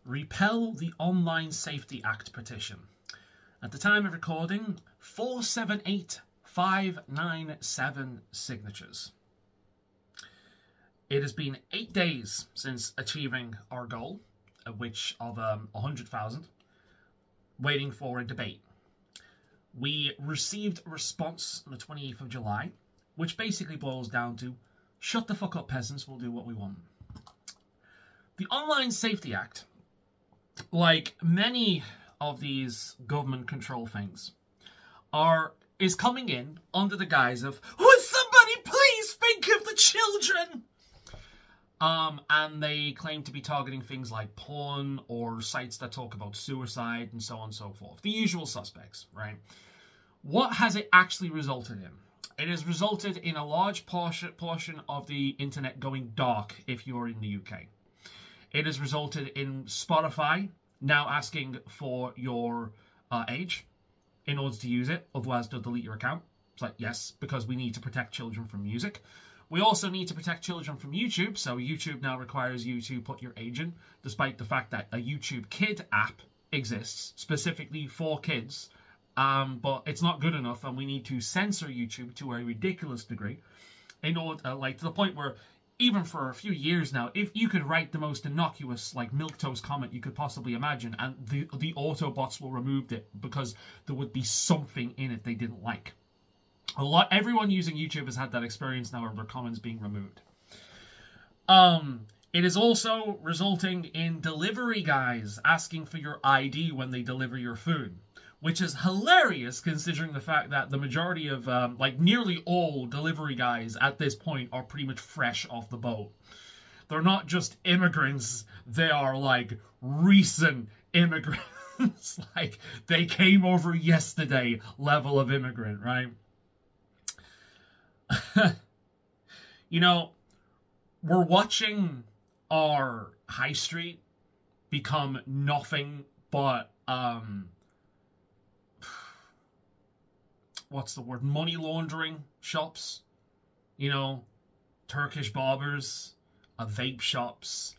Repel the Online Safety Act petition. At the time of recording, 478,597 signatures. It has been 8 days since achieving our goal, which of 100,000, waiting for a debate. We received a response on the 28th of July, which basically boils down to, shut the fuck up peasants, we'll do what we want. The Online Safety Act, like many of these government control things, is coming in under the guise of, would somebody please think of the children? And they claim to be targeting things like porn or sites that talk about suicide and so on and so forth. The usual suspects, right? What has it actually resulted in? It has resulted in a large portion of the internet going dark if you're in the UK. It has resulted in Spotify now asking for your age in order to use it, otherwise they'll delete your account. It's like, yes, because we need to protect children from music. We also need to protect children from YouTube, so YouTube now requires you to put your age in, despite the fact that a YouTube Kid app exists specifically for kids, but it's not good enough, and we need to censor YouTube to a ridiculous degree, in order, to the point where even for a few years now, if you could write the most innocuous, milquetoast comment you could possibly imagine, and the Autobots will remove it because there would be something in it they didn't like. Everyone using YouTube has had that experience now of their comments being removed. It is also resulting in delivery guys asking for your ID when they deliver your food, which is hilarious considering the fact that the majority of, nearly all delivery guys at this point are pretty much fresh off the boat. They're not just immigrants, they are, recent immigrants. They came over yesterday level of immigrant, right? You know, we're watching our high street become nothing but, what's the word? Money laundering shops. You know, Turkish barbers, vape shops,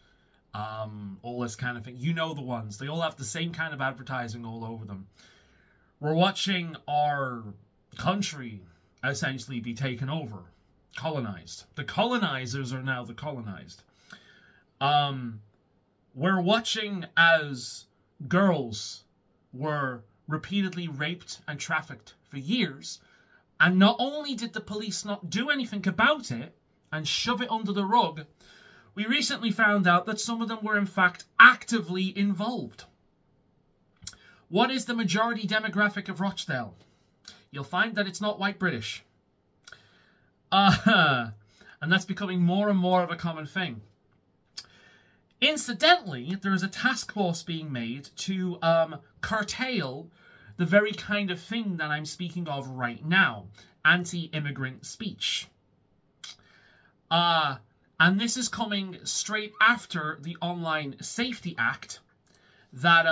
all this kind of thing. You know the ones. They all have the same kind of advertising all over them. We're watching our country essentially be taken over, colonized. The colonizers are now the colonized. We're watching as girls were repeatedly raped and trafficked for years, and not only did the police not do anything about it and shove it under the rug, we recently found out that some of them were in fact actively involved. What is the majority demographic of Rochdale? You'll find that it's not white British. And that's becoming more and more of a common thing. Incidentally, there is a task force being made to curtail the very kind of thing that I'm speaking of right now. Anti-immigrant speech. And this is coming straight after the Online Safety Act that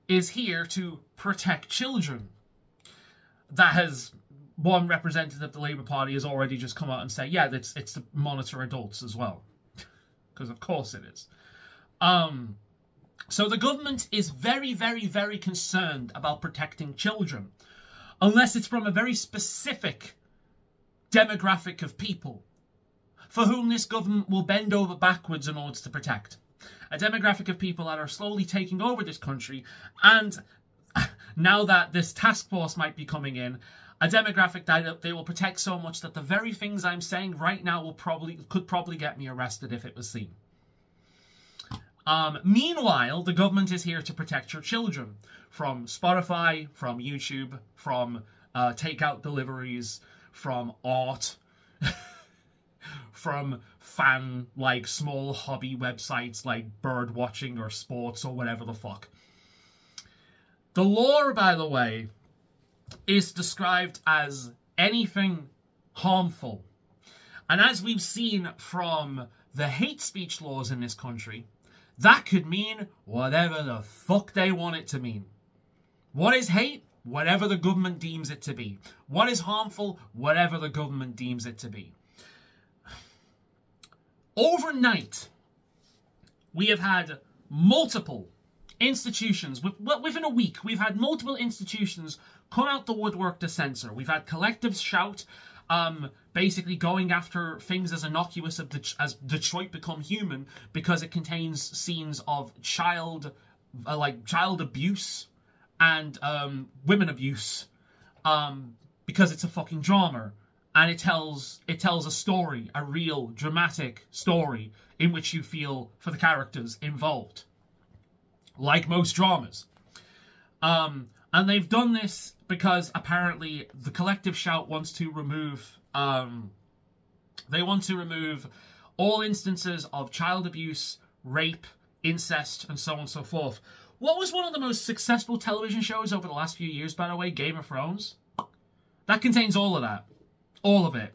is here to protect children. That has, one representative of the Labour Party has already just come out and said, yeah, it's to monitor adults as well. Because of course it is. So the government is very, very, very concerned about protecting children. Unless it's from a very specific demographic of people for whom this government will bend over backwards in order to protect. A demographic of people that are slowly taking over this country, and now that this task force might be coming in, a demographic that they will protect so much that the very things I'm saying right now could probably get me arrested if it was seen. Meanwhile, the government is here to protect your children from Spotify, from YouTube, from takeout deliveries, from art, from small hobby websites like bird watching or sports or whatever the fuck. The law, by the way, is described as anything harmful. And as we've seen from the hate speech laws in this country, that could mean whatever the fuck they want it to mean. What is hate? Whatever the government deems it to be. What is harmful? Whatever the government deems it to be. Overnight, we have had multiple institutions, within a week, we've had multiple institutions come out the woodwork to censor. We've had Collectives Shout, basically going after things as innocuous as Detroit Become Human because it contains scenes of child abuse and women abuse, because it's a fucking drama and it tells a story, a real dramatic story in which you feel for the characters involved, like most dramas. And they've done this because apparently the Collective Shout wants to remove all instances of child abuse, rape, incest, and so on and so forth. What was one of the most successful television shows over the last few years, by the way? Game of Thrones. That contains all of that. All of it.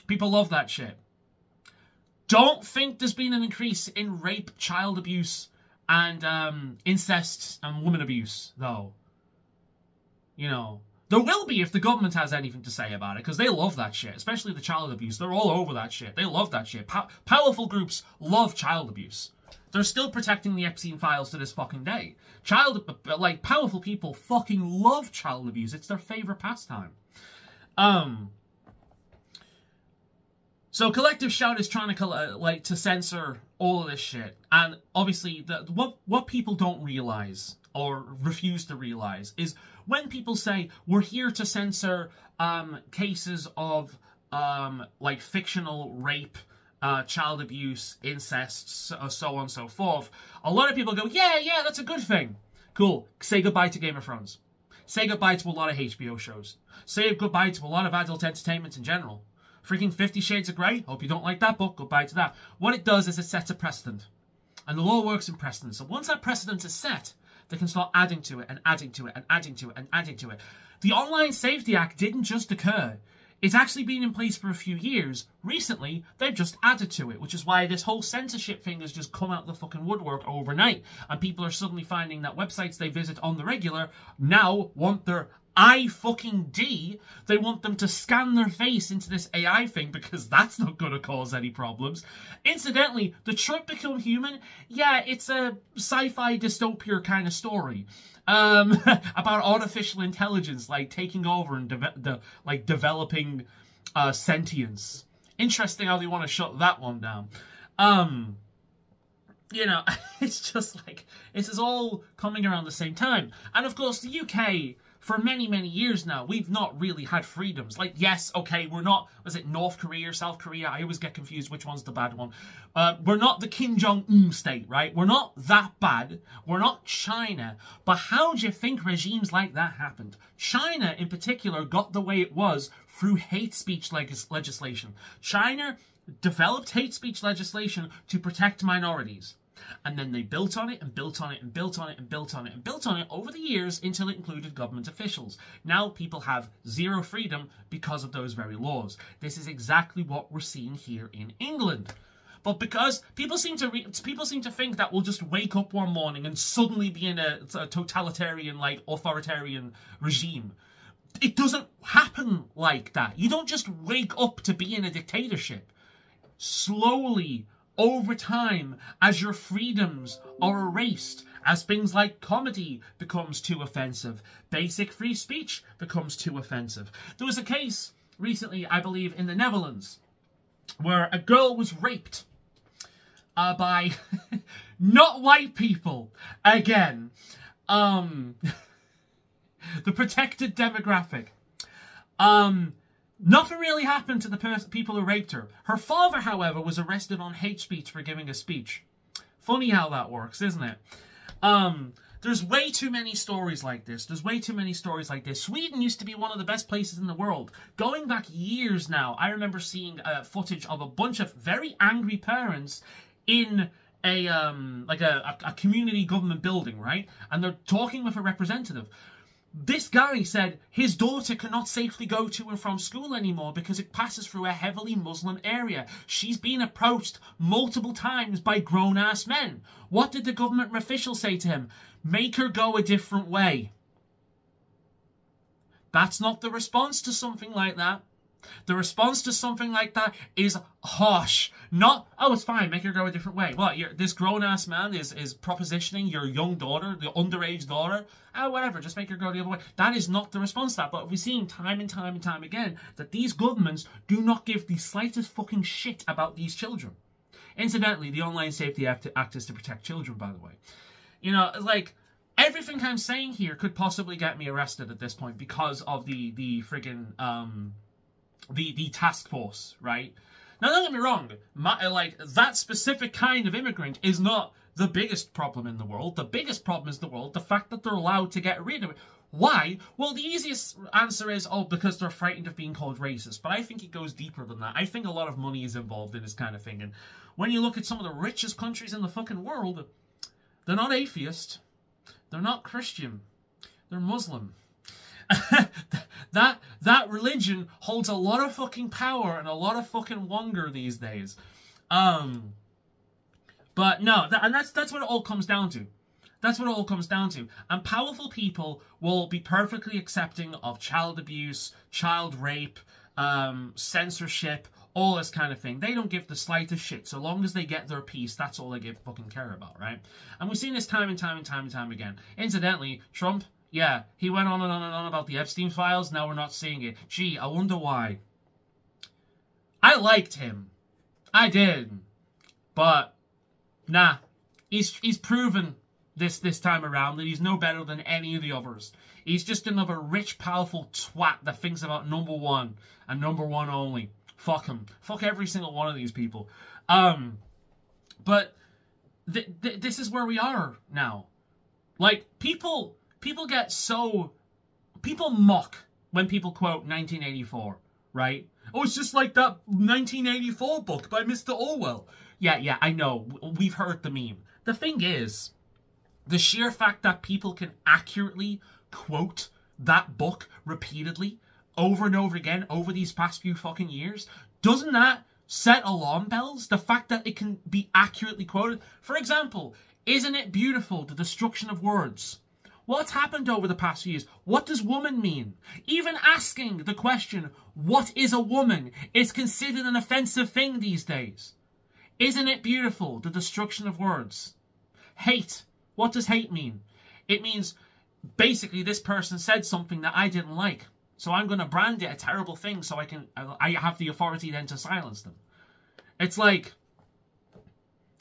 People love that shit. Don't think there's been an increase in rape, child abuse, and incest and woman abuse, though. You know, there will be if the government has anything to say about it, because they love that shit, especially the child abuse. They're all over that shit. They love that shit. Powerful groups love child abuse. They're still protecting the Epstein files to this fucking day. Powerful people fucking love child abuse. It's their favorite pastime. So Collective Shout is trying to censor all of this shit, and obviously what people don't realize or refuse to realize is when people say we're here to censor cases of fictional rape, child abuse, incest, so on and so forth, a lot of people go, yeah, that's a good thing. Cool. Say goodbye to Game of Thrones. Say goodbye to a lot of HBO shows. Say goodbye to a lot of adult entertainment in general. Freaking 50 Shades of Grey. Hope you don't like that book. Goodbye to that. What it does is it sets a precedent. And the law works in precedent. So once that precedent is set, they can start adding to it and adding to it and adding to it and adding to it. The Online Safety Act didn't just occur. It's actually been in place for a few years. Recently, they've just added to it, which is why this whole censorship thing has just come out the fucking woodwork overnight. And people are suddenly finding that websites they visit on the regular now want their I-fucking-D. They want them to scan their face into this AI thing because that's not going to cause any problems. Incidentally, Detroit Become Human, yeah, it's a sci-fi dystopia kind of story. About artificial intelligence, taking over and developing sentience. Interesting how they want to shut that one down. You know, it's just this is all coming around the same time. And of course, the UK, for many, many years now, we've not really had freedoms. Yes, okay, we're not, was it North Korea or South Korea? I always get confused which one's the bad one. We're not the Kim Jong-un state, right? We're not that bad. We're not China. But how do you think regimes like that happened? China, in particular, got the way it was through hate speech legislation. China developed hate speech legislation to protect minorities. And then they built on it and built on it and built on it and built on it and built on it over the years until it included government officials. Now people have zero freedom because of those very laws. This is exactly what we're seeing here in England. But because people seem to think that we'll just wake up one morning and suddenly be in a totalitarian, authoritarian regime. It doesn't happen like that. You don't just wake up to be in a dictatorship. Slowly, over time, as your freedoms are erased, as things like comedy becomes too offensive, basic free speech becomes too offensive. There was a case recently, I believe, in the Netherlands, where a girl was raped by not white people. Again, the protected demographic. Nothing really happened to the people who raped her. Her father, however, was arrested on hate speech for giving a speech. Funny how that works, isn't it? There's way too many stories like this. There's way too many stories like this. Sweden used to be one of the best places in the world. Going back years now, I remember seeing footage of a bunch of very angry parents in a community government building, right? And they're talking with a representative. This guy said his daughter cannot safely go to and from school anymore because it passes through a heavily Muslim area. She's been approached multiple times by grown-ass men. What did the government official say to him? Make her go a different way. That's not the response to something like that. The response to something like that is harsh. Not, oh, it's fine, make her go a different way. Well, this grown-ass man is propositioning your young daughter, the underage daughter, oh, whatever, just make her go the other way. That is not the response to that. But we've seen time and time and time again that these governments do not give the slightest fucking shit about these children. Incidentally, the Online Safety Act is to protect children, by the way. You know, like, everything I'm saying here could possibly get me arrested at this point because of the friggin', the task force, right? Now, don't get me wrong, like, that specific kind of immigrant is not the biggest problem in the world. The biggest problem is the fact that they're allowed to get rid of it. Why? Well, the easiest answer is, oh, because they're frightened of being called racist. But I think it goes deeper than that. I think a lot of money is involved in this kind of thing. And when you look at some of the richest countries in the fucking world, they're not atheist. They're not Christian. They're Muslim. that religion holds a lot of fucking power and a lot of fucking wonder these days. But no, that's what it all comes down to. That's what it all comes down to. And powerful people will be perfectly accepting of child abuse, child rape, censorship, all this kind of thing. They don't give the slightest shit. So long as they get their piece, that's all they fucking care about, right? And we've seen this time and time and time and time again. Incidentally, Trump, yeah, he went on and on and on about the Epstein files. Now we're not seeing it. Gee, I wonder why. I liked him. I did. But, nah. He's proven this time around that he's no better than any of the others. He's just another rich, powerful twat that thinks about number one and number one only. Fuck him. Fuck every single one of these people. But this is where we are now. Like, people get so... People mock when people quote 1984, right? Oh, it's just like that 1984 book by Mr. Orwell. Yeah, I know. We've heard the meme. The thing is, the sheer fact that people can accurately quote that book repeatedly, over and over again, over these past few fucking years, doesn't that set alarm bells? The fact that it can be accurately quoted. For example, isn't it beautiful, the destruction of words? What's happened over the past few years? What does woman mean? Even asking the question, what is a woman, is considered an offensive thing these days. Isn't it beautiful, the destruction of words? Hate. What does hate mean? It means, basically, this person said something that I didn't like. So I'm going to brand it a terrible thing so I have the authority then to silence them. It's like,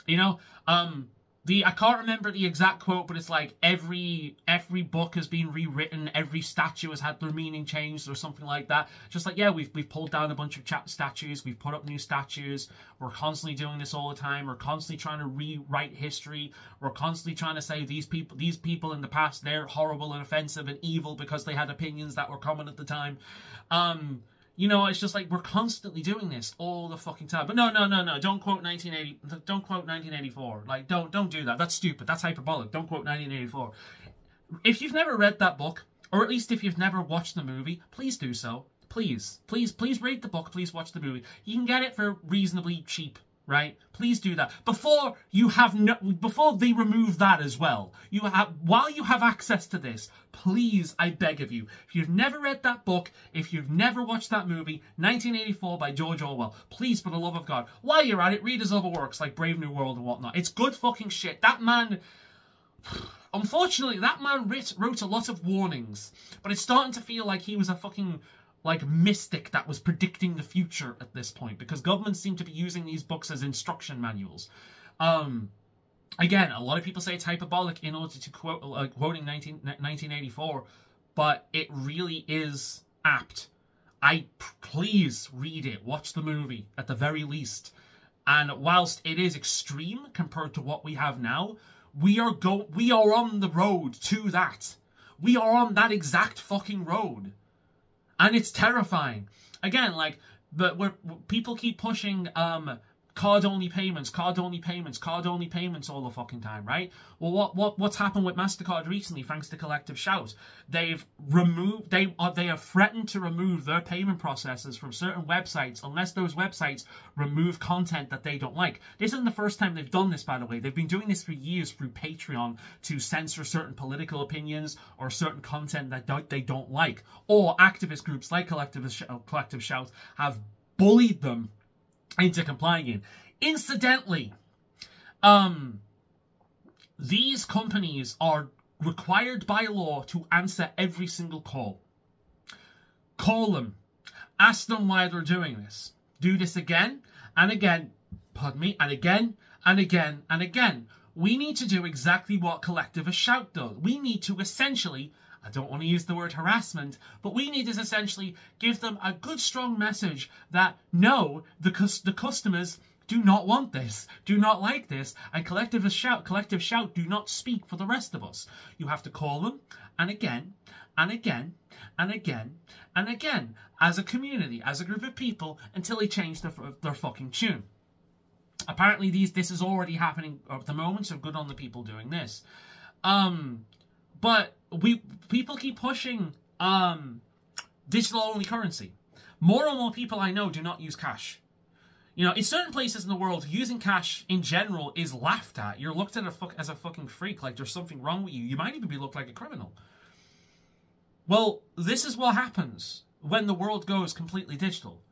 you know, I can't remember the exact quote, but it's like every book has been rewritten, every statue has had their meaning changed or something like that. Just like, yeah, we've pulled down a bunch of statues, we've put up new statues, we're constantly doing this all the time, we're constantly trying to rewrite history, we're constantly trying to say these people in the past, they're horrible and offensive and evil because they had opinions that were common at the time. You know, it's just like we're constantly doing this all the fucking time. But no, don't quote 1980. Don't quote 1984. Like, don't do that. That's stupid. That's hyperbolic. Don't quote 1984. If you've never read that book, or at least if you've never watched the movie, please do so. Please read the book. Please watch the movie. You can get it for reasonably cheap, right? Please do that before they remove that as well. While you have access to this, please, I beg of you, if you've never read that book, if you've never watched that movie, 1984 by George Orwell, please, for the love of God, while you're at it, read his other works like Brave New World and whatnot. It's good fucking shit. That man, unfortunately, that man wrote a lot of warnings, but it's starting to feel like he was a fucking like mystic that was predicting the future at this point, because governments seem to be using these books as instruction manuals. Again, a lot of people say it's hyperbolic in order to quote, quoting 1984, but it really is apt. Please read it, watch the movie at the very least. And whilst it is extreme compared to what we have now, we are on the road to that. We are on that exact fucking road. And it's terrifying. Again, like, but people keep pushing card-only payments, card-only payments, card-only payments all the fucking time, right? Well, what's happened with MasterCard recently, thanks to Collective Shout? They have threatened to remove their payment processes from certain websites unless those websites remove content that they don't like. This isn't the first time they've done this, by the way. They've been doing this for years through Patreon to censor certain political opinions or certain content that they don't like. Or activist groups like Collective Shout have bullied them into complying. Incidentally, these companies are required by law to answer every single call. Call them. Ask them why they're doing this. Do this again and again, pardon me, and again and again and again. We need to do exactly what Collective Shout does. We need to essentially, I don't want to use the word harassment, but we need to essentially give them a good strong message that no, the customers do not want this, do not like this, and Collective Shout do not speak for the rest of us. You have to call them, and again, and again, and again, and again, as a community, as a group of people, until they change their fucking tune. Apparently this is already happening at the moment, so good on the people doing this. But people keep pushing digital-only currency. More and more people I know do not use cash. You know, in certain places in the world, using cash in general is laughed at. You're looked at as a fucking freak, like there's something wrong with you. You might even be looked like a criminal. Well, this is what happens when the world goes completely digital.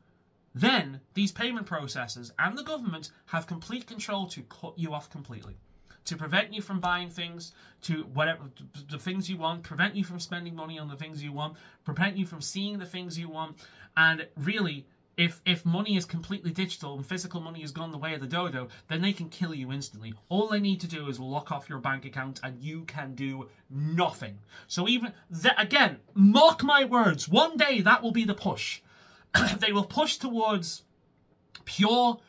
Then, these payment processors and the government have complete control to cut you off completely. To prevent you from buying things, to whatever the things you want, prevent you from spending money on the things you want, prevent you from seeing the things you want, and really, if money is completely digital and physical money has gone the way of the dodo, then they can kill you instantly. All they need to do is lock off your bank account and you can do nothing. So even, again, mark my words, one day that will be the push. They will push towards pure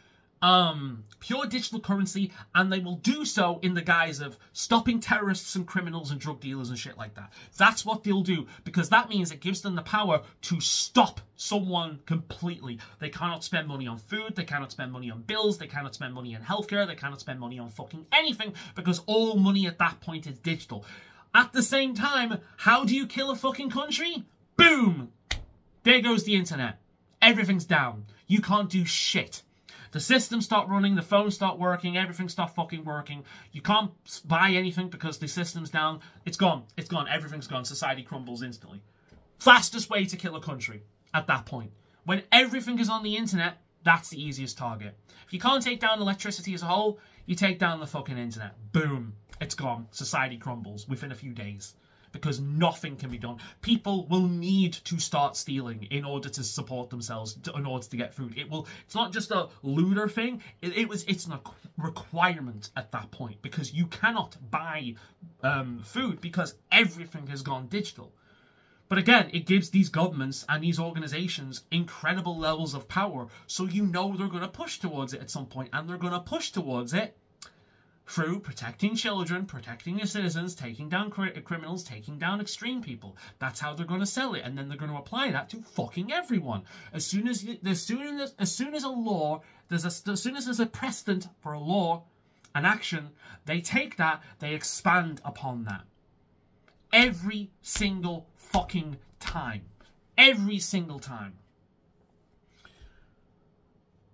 digital currency, and they will do so in the guise of stopping terrorists and criminals and drug dealers and shit like that. That's what they'll do, because that means it gives them the power to stop someone completely. They cannot spend money on food, they cannot spend money on bills, they cannot spend money on healthcare, they cannot spend money on fucking anything, because all money at that point is digital. At the same time, how do you kill a fucking country? Boom! There goes the internet. Everything's down. You can't do shit. The systems stop running, the phones stop working, everything stops fucking working. You can't buy anything because the system's down. It's gone. It's gone. Everything's gone. Society crumbles instantly. Fastest way to kill a country at that point. When everything is on the internet, that's the easiest target. If you can't take down electricity as a whole, you take down the fucking internet. Boom. It's gone. Society crumbles within a few days. Because nothing can be done. People will need to start stealing in order to support themselves, in order to get food. It's not just a looter thing. It's a requirement at that point, because you cannot buy food because everything has gone digital. But again, it gives these governments and these organizations incredible levels of power, so you know they're going to push towards it at some point, and they're going to push towards it through protecting children, protecting your citizens, taking down criminals, taking down extreme people. That's how they're going to sell it, and then they're going to apply that to fucking everyone. As soon as there's a precedent for a law, an action, they take that, they expand upon that. Every single fucking time. Every single time.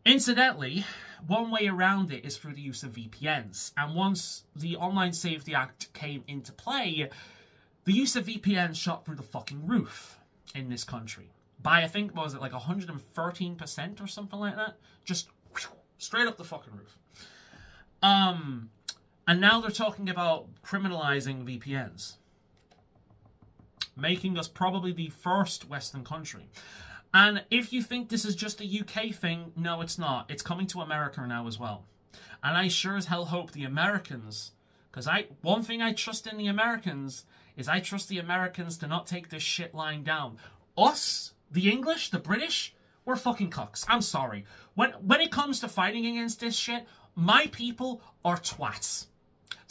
Incidentally, one way around it is through the use of VPNs. And once the Online Safety Act came into play, the use of VPNs shot through the fucking roof in this country. By, I think, what was it, like 113% or something like that? Just straight up the fucking roof. And now they're talking about criminalizing VPNs. Making us probably the first Western country. And if you think this is just a UK thing, no, it's not. It's coming to America now as well. And I sure as hell hope the Americans, because one thing I trust in the Americans is I trust the Americans to not take this shit lying down. Us, the English, the British, we're fucking cocks. I'm sorry. When it comes to fighting against this shit, my people are twats.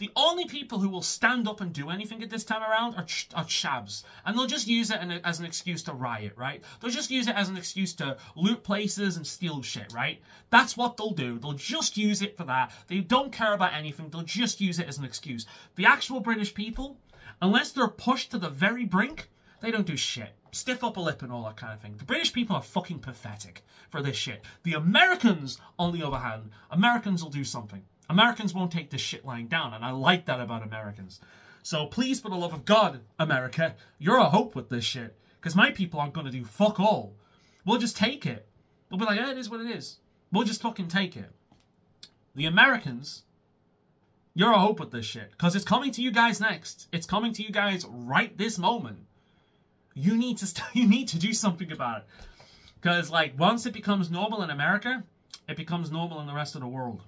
The only people who will stand up and do anything at this time around are chavs. And they'll just use it as an excuse to riot, right? They'll just use it as an excuse to loot places and steal shit, right? That's what they'll do. They'll just use it for that. They don't care about anything. They'll just use it as an excuse. The actual British people, unless they're pushed to the very brink, they don't do shit. Stiff upper lip and all that kind of thing. The British people are fucking pathetic for this shit. The Americans, on the other hand, Americans will do something. Americans won't take this shit lying down, and I like that about Americans. So please, for the love of God, America, you're a hope with this shit. Because my people aren't going to do fuck all. We'll just take it. We'll be like, yeah, it is what it is. We'll just fucking take it. The Americans, you're a hope with this shit. Because it's coming to you guys next. It's coming to you guys right this moment. You need to do something about it. Because, like, once it becomes normal in America, it becomes normal in the rest of the world.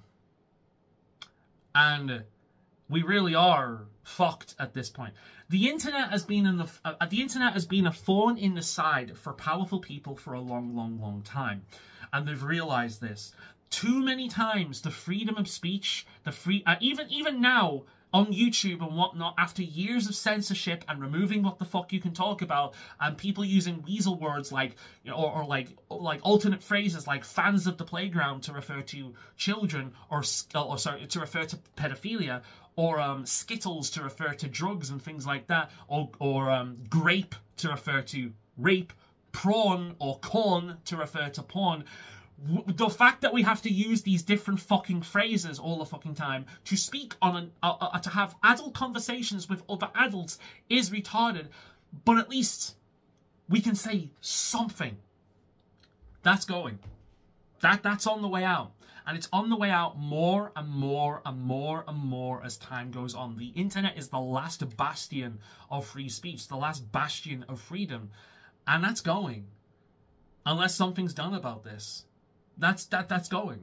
And we really are fucked at this point. The internet has been a thorn in the side for powerful people for a long, long, long time. And they've realized this. Too many times, the freedom of speech, even now, on YouTube and whatnot, after years of censorship and removing what the fuck you can talk about, and people using weasel words like, you know, or like alternate phrases like "fans of the playground" to refer to children, or sorry, to refer to pedophilia, or Skittles to refer to drugs and things like that, or grape to refer to rape, prawn or corn to refer to porn. The fact that we have to use these different fucking phrases all the fucking time to speak on to have adult conversations with other adults is retarded. But at least we can say something. That's going. That's on the way out. And it's on the way out more and more and more and more as time goes on. The internet is the last bastion of free speech, the last bastion of freedom. And that's going. Unless something's done about this. That's going.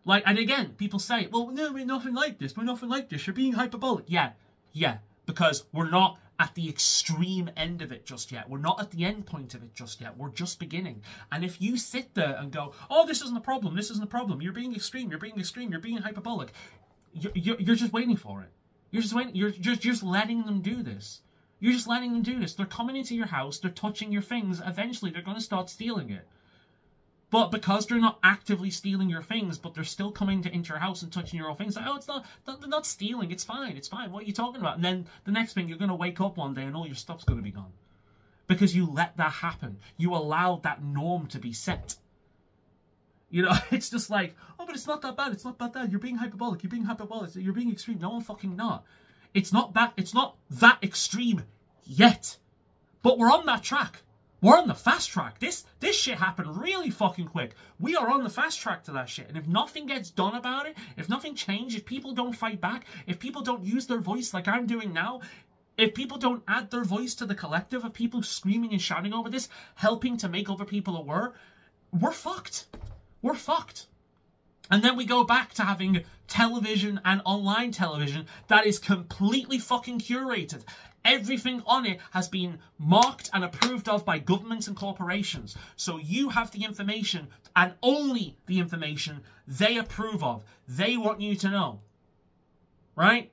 Like, and again, people say, well, no, we're nothing like this. We're nothing like this. You're being hyperbolic. Yeah, because we're not at the extreme end of it just yet. We're not at the end point of it just yet. We're just beginning. And if you sit there and go, oh, this isn't a problem. This isn't a problem. You're being extreme. You're being extreme. You're being hyperbolic. You're just waiting for it. You're just waiting. You're just letting them do this. You're just letting them do this. They're coming into your house. They're touching your things. Eventually, they're going to start stealing it. But because they're not actively stealing your things, but they're still coming into your house and touching your own things, like, oh, they're not stealing, it's fine, what are you talking about? And then the next thing, you're going to wake up one day and all your stuff's going to be gone. Because you let that happen. You allowed that norm to be set. You know, it's just like, oh, but it's not that bad, it's not that, you're being hyperbolic, you're being extreme. No, I'm fucking not. It's not that extreme yet. But we're on that track. We're on the fast track. This shit happened really fucking quick. We are on the fast track to that shit. And if nothing gets done about it, if nothing changes, if people don't fight back, if people don't use their voice like I'm doing now, if people don't add their voice to the collective of people screaming and shouting over this, helping to make other people aware, we're fucked. We're fucked. And then we go back to having television and online television that is completely fucking curated. Everything on it has been marked and approved of by governments and corporations. So you have the information, and only the information they approve of. They want you to know. Right?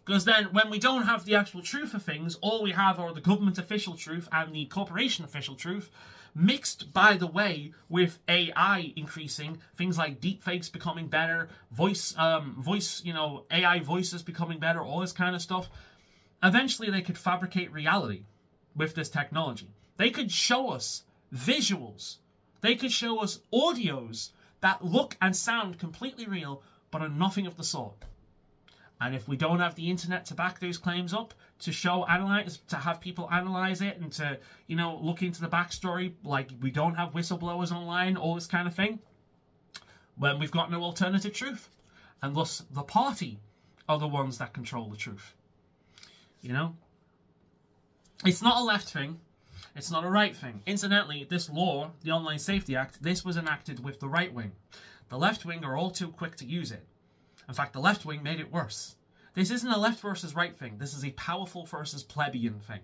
Because then, when we don't have the actual truth of things, all we have are the government official truth and the corporation official truth, mixed, by the way, with AI increasing, things like deepfakes becoming better, voice, AI voices becoming better, all this kind of stuff. Eventually, they could fabricate reality with this technology. They could show us visuals. They could show us audios that look and sound completely real, but are nothing of the sort. And if we don't have the internet to back those claims up, to have people analyze it, and to, look into the backstory, like we don't have whistleblowers online, all this kind of thing, then we've got no alternative truth. And thus, the party are the ones that control the truth. It's not a left thing. It's not a right thing. Incidentally, this law, the Online Safety Act, this was enacted with the right wing. The left wing are all too quick to use it. In fact, the left wing made it worse. This isn't a left versus right thing. This is a powerful versus plebeian thing.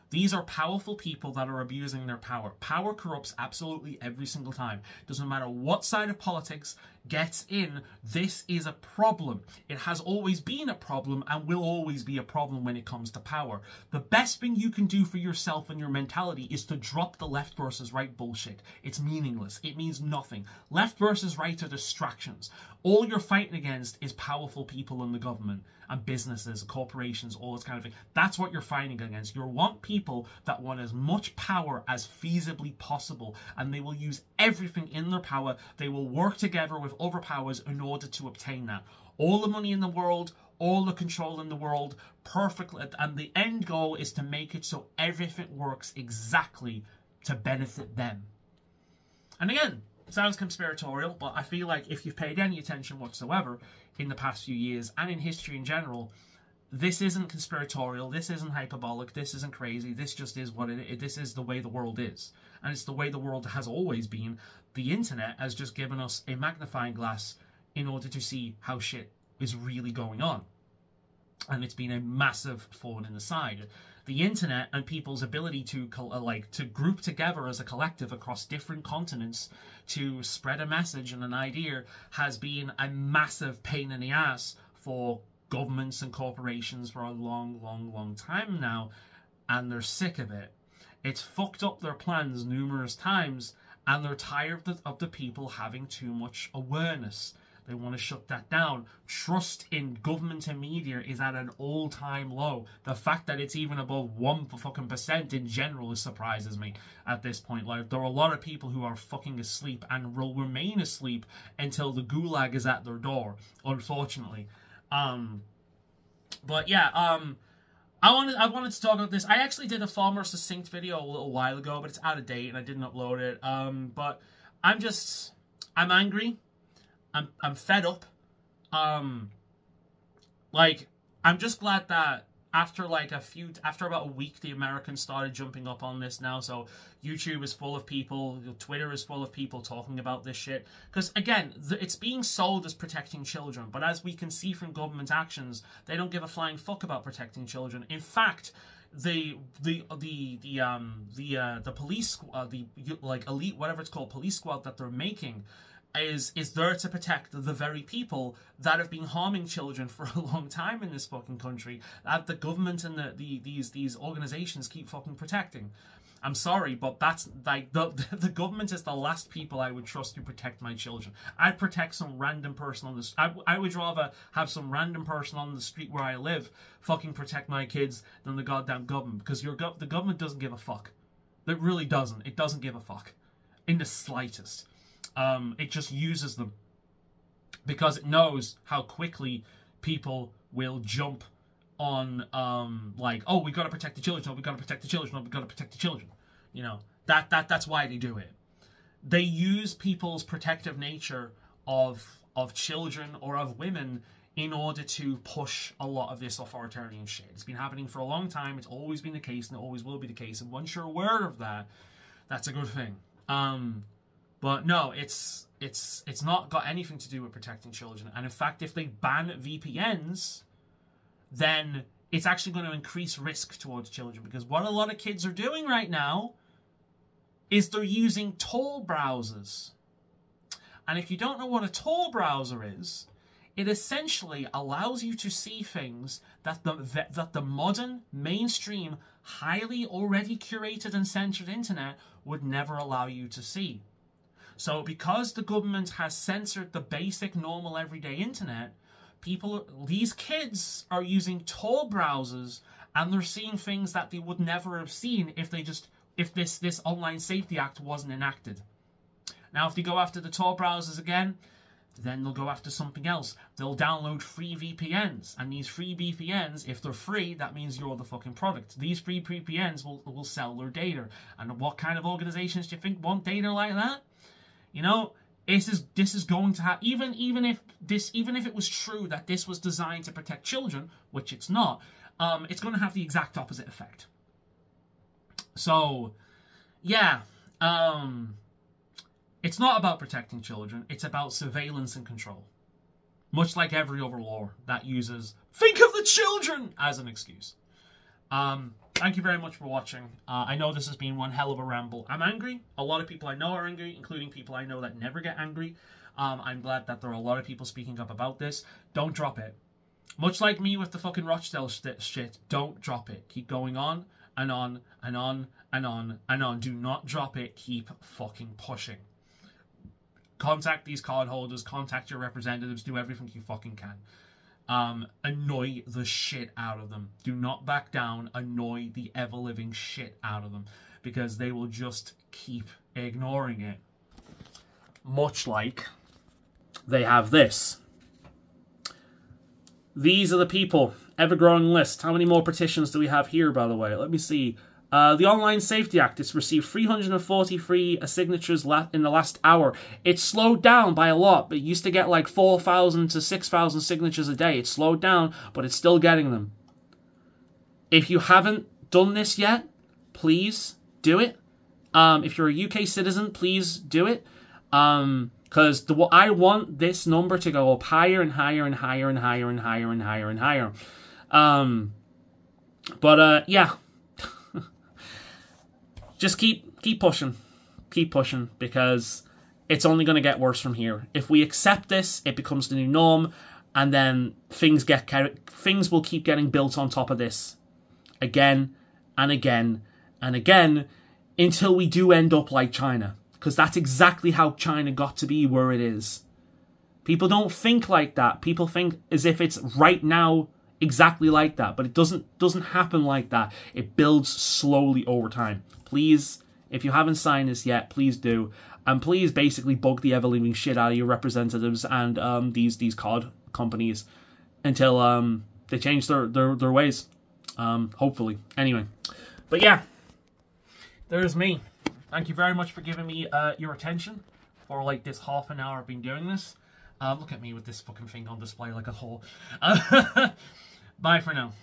These are powerful people that are abusing their power. Power corrupts absolutely every single time. Doesn't matter what side of politics, gets in, this is a problem. It has always been a problem and will always be a problem when it comes to power. The best thing you can do for yourself and your mentality is to drop the left versus right bullshit. It's meaningless. It means nothing. Left versus right are distractions. All you're fighting against is powerful people in the government and businesses, corporations, all this kind of thing. That's what you're fighting against. You want people that want as much power as feasibly possible, and they will use everything in their power. They will work together with other powers in order to obtain that. All the money in the world, all the control in the world, perfectly, and the end goal is to make it so everything works exactly to benefit them. And again, it sounds conspiratorial, but I feel like if you've paid any attention whatsoever in the past few years and in history in general, this isn't conspiratorial, this isn't hyperbolic, this isn't crazy, this just is what it is. This is the way the world is. And it's the way the world has always been. The internet has just given us a magnifying glass in order to see how shit is really going on. And it's been a massive thorn in the side. The internet and people's ability to group together as a collective across different continents to spread a message and an idea has been a massive pain in the ass for governments and corporations for a long time now, and they're sick of it. It's fucked up their plans numerous times, and they're tired of the people having too much awareness. They want to shut that down. Trust in government and media is at an all-time low. The fact that it's even above 1% in general surprises me at this point. Like, there are a lot of people who are fucking asleep and will remain asleep until the gulag is at their door, unfortunately. But yeah, I wanted to talk about this. I actually did a far more succinct video a little while ago, but it's out of date and I didn't upload it. But I'm angry. I'm fed up. Like, I'm just glad that after about a week, the Americans started jumping up on this now. So YouTube is full of people, Twitter is full of people talking about this shit. Because again, it's being sold as protecting children, but as we can see from government actions, they don't give a flying fuck about protecting children. In fact, the police, elite, whatever it's called, police squad that they're making, is there to protect the very people that have been harming children for a long time in this fucking country, that the government and these organizations keep fucking protecting. I'm sorry, but that's like the government is the last people I would trust to protect my children. I'd protect some random person on the I would rather have some random person on the street where I live fucking protect my kids than the goddamn government, because the government doesn't give a fuck. It really doesn't. It doesn't give a fuck in the slightest. It just uses them because it knows how quickly people will jump on, like, oh, we got to protect the children, oh, we got to protect the children, oh, we got to protect the children. You know, that's why they do it. They use people's protective nature of children or of women in order to push a lot of this authoritarian shit. It's been happening for a long time. It's always been the case, and it always will be the case. And once you're aware of that, that's a good thing. But no, it's not got anything to do with protecting children. And in fact, if they ban VPNs, then it's actually going to increase risk towards children. Because what a lot of kids are doing right now is they're using Tor browsers. And if you don't know what a Tor browser is, it essentially allows you to see things that the modern, mainstream, highly already curated and censored internet would never allow you to see. So because the government has censored the basic, normal, everyday internet, these kids are using Tor browsers, and they're seeing things that they would never have seen if this Online Safety Act wasn't enacted. Now, if they go after the Tor browsers again, then they'll go after something else. They'll download free VPNs, and these free VPNs, if they're free, that means you're the fucking product. These free VPNs will sell their data. And what kind of organizations do you think want data like that? You know, this is going to have, even if it was true that this was designed to protect children, which it's not, it's going to have the exact opposite effect. So, yeah, it's not about protecting children, it's about surveillance and control. Much like every other law that uses "think of the children" as an excuse. Thank you very much for watching. I know this has been one hell of a ramble. I'm angry. A lot of people I know are angry, including people I know that never get angry. I'm glad that there are a lot of people speaking up about this. Don't drop it. Much like me with the fucking Rochdale shit, don't drop it. Keep going on and on and on and on and on. Do not drop it. Keep fucking pushing. Contact these cardholders. Contact your representatives. Do everything you fucking can. Annoy the shit out of them. Do not back down. Annoy the ever-living shit out of them. Because they will just keep ignoring it. Much like they have this. These are the people. Ever-growing list. How many more petitions do we have here, by the way? Let me see. The Online Safety Act. It's received 343 signatures in the last hour. It's slowed down by a lot. It used to get like 4,000 to 6,000 signatures a day. It's slowed down, but it's still getting them. If you haven't done this yet, please do it. If you're a UK citizen, please do it. Because I want this number to go up higher and higher and higher and higher and higher and higher and higher. Yeah. Just keep pushing. Keep pushing, because it's only going to get worse from here. If we accept this, it becomes the new norm, and then things will keep getting built on top of this. Again, and again, and again, until we do end up like China. Because that's exactly how China got to be where it is. People don't think like that. People think as if it's right now exactly like that. But it doesn't happen like that. It builds slowly over time. Please, if you haven't signed this yet, please do. And please basically bug the ever-living shit out of your representatives and these card companies until they change their ways. Hopefully. Anyway. But yeah. There's me. Thank you very much for giving me your attention for like this half an hour I've been doing this. Look at me with this fucking thing on display like a whore. Bye for now.